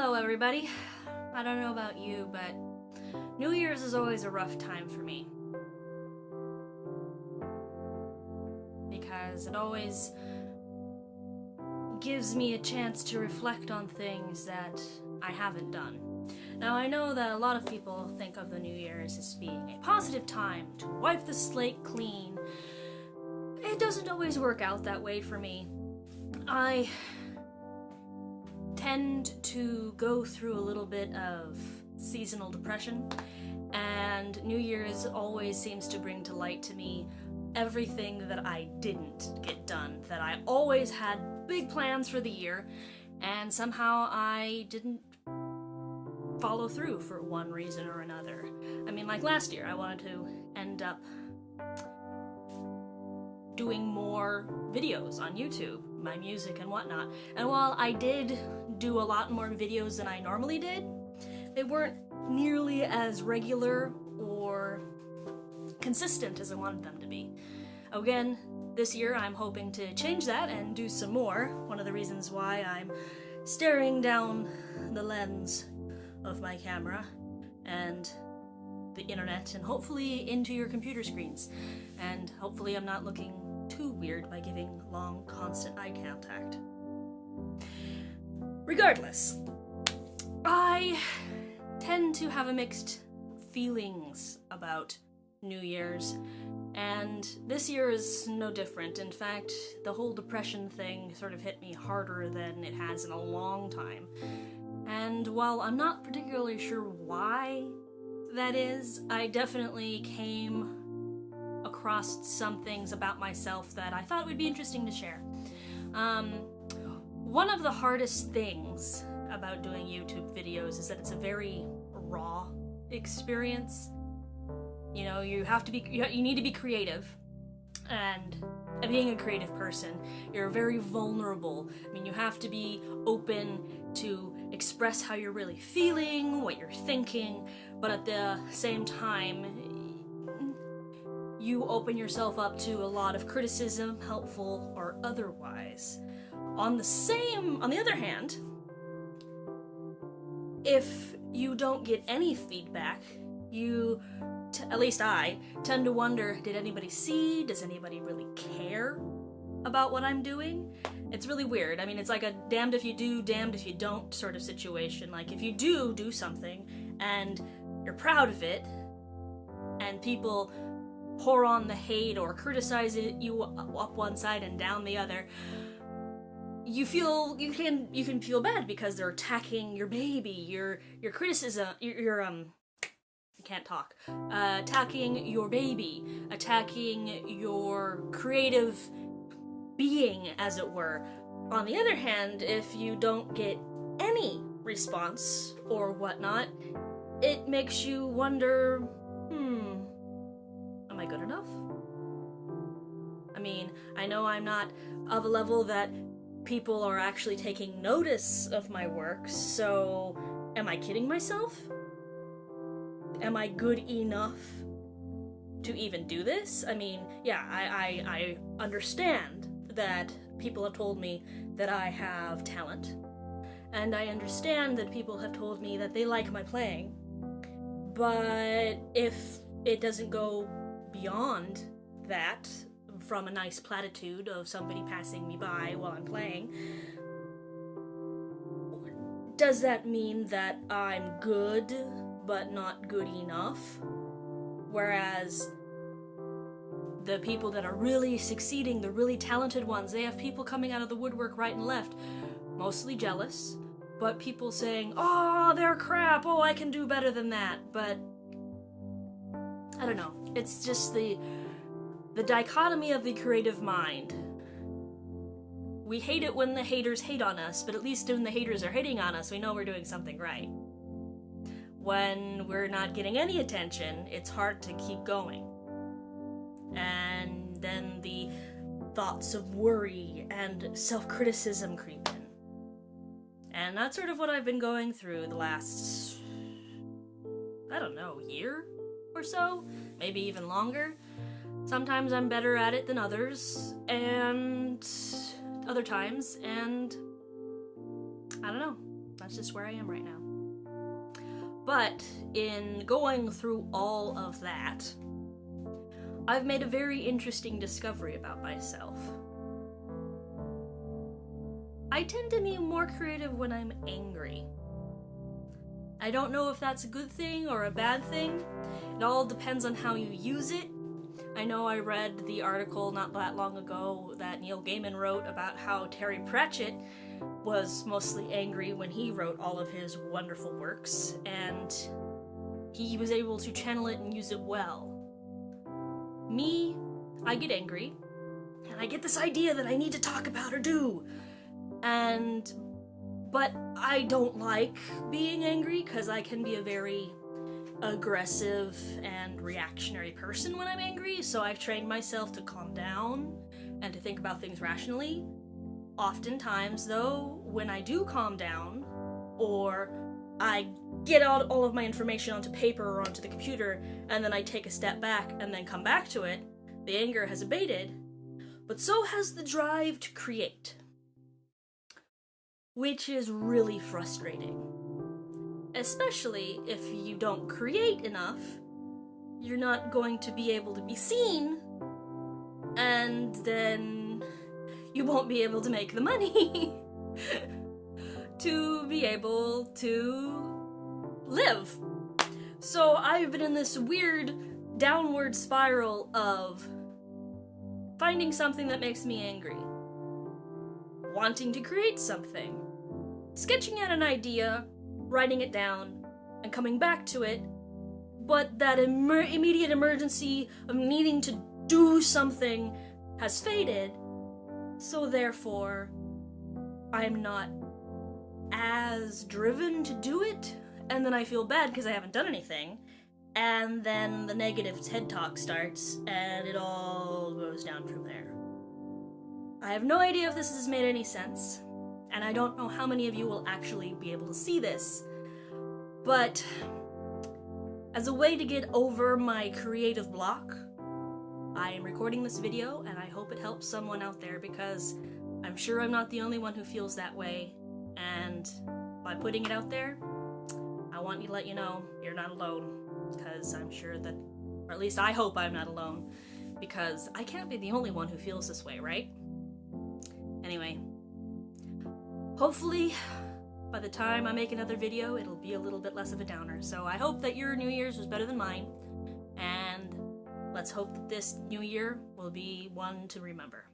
Hello everybody. I don't know about you, but New Year's is always a rough time for me. Because it always gives me a chance to reflect on things that I haven't done. Now I know that a lot of people think of the New Year's as being a positive time to wipe the slate clean. It doesn't always work out that way for me. I tend to go through a little bit of seasonal depression, and New Year's always seems to bring to light to me everything that I didn't get done, that I always had big plans for the year, and somehow I didn't follow through for one reason or another. I mean, like last year, I wanted to end up doing more videos on YouTube, my music and whatnot. And while I did do a lot more videos than I normally did, they weren't nearly as regular or consistent as I wanted them to be. Again, this year I'm hoping to change that and do some more. One of the reasons why I'm staring down the lens of my camera and the internet and hopefully into your computer screens. And hopefully I'm not looking too weird by giving long, constant eye contact. Regardless, I tend to have a mixed feelings about New Year's, and this year is no different. In fact, the whole depression thing sort of hit me harder than it has in a long time. And while I'm not particularly sure why that is, I definitely came across some things about myself that I thought would be interesting to share. One of the hardest things about doing YouTube videos is that it's a very raw experience. You know, you need to be creative, and being a creative person, you're very vulnerable. I mean, you have to be open to express how you're really feeling, what you're thinking, but at the same time, you open yourself up to a lot of criticism, helpful or otherwise. On the other hand, if you don't get any feedback, at least I, tend to wonder, did anybody see? Does anybody really care about what I'm doing? It's really weird. I mean, it's like a damned if you do, damned if you don't sort of situation. Like, if you do something, and you're proud of it, and people pour on the hate or criticize you up one side and down the other, you can feel bad because they're attacking your baby, your criticism, attacking your baby, attacking your creative being, as it were. On the other hand, if you don't get any response or whatnot, it makes you wonder, am I good enough? I mean, I know I'm not of a level that people are actually taking notice of my work, so am I kidding myself? Am I good enough to even do this? I mean, yeah, I understand that people have told me that I have talent, and I understand that people have told me that they like my playing, but if it doesn't go beyond that, from a nice platitude of somebody passing me by while I'm playing, does that mean that I'm good but not good enough? Whereas the people that are really succeeding, the really talented ones, they have people coming out of the woodwork right and left, mostly jealous, but people saying, oh, they're crap, oh, I can do better than that. But I don't know, it's just the dichotomy of the creative mind. We hate it when the haters hate on us, but at least when the haters are hating on us, we know we're doing something right. When we're not getting any attention, it's hard to keep going. And then the thoughts of worry and self-criticism creep in. And that's sort of what I've been going through the last, I don't know, year or so? Maybe even longer. Sometimes I'm better at it than others, and other times, and I don't know. That's just where I am right now. But in going through all of that, I've made a very interesting discovery about myself. I tend to be more creative when I'm angry. I don't know if that's a good thing or a bad thing. It all depends on how you use it. I know I read the article not that long ago that Neil Gaiman wrote about how Terry Pratchett was mostly angry when he wrote all of his wonderful works, and he was able to channel it and use it well. Me, I get angry, and I get this idea that I need to talk about or do, but I don't like being angry because I can be a very aggressive and reactionary person when I'm angry, so I've trained myself to calm down and to think about things rationally. Oftentimes, though, when I do calm down, or I get out all of my information onto paper or onto the computer, and then I take a step back and then come back to it, the anger has abated, but so has the drive to create, which is really frustrating. Especially if you don't create enough, you're not going to be able to be seen, and then you won't be able to make the money to be able to live. So I've been in this weird downward spiral of finding something that makes me angry, wanting to create something, sketching out an idea, writing it down, and coming back to it, but that immediate emergency of needing to do something has faded, so therefore I'm not as driven to do it, and then I feel bad because I haven't done anything, and then the negative TED Talk starts, and it all goes down from there. I have no idea if this has made any sense, and I don't know how many of you will actually be able to see this, but as a way to get over my creative block, I am recording this video, and I hope it helps someone out there, because I'm sure I'm not the only one who feels that way, and by putting it out there, I want to let you know you're not alone, because I'm sure that, or at least I hope I'm not alone, because I can't be the only one who feels this way, right? Anyway, hopefully by the time I make another video, it'll be a little bit less of a downer. So I hope that your New Year's was better than mine, and let's hope that this New Year will be one to remember.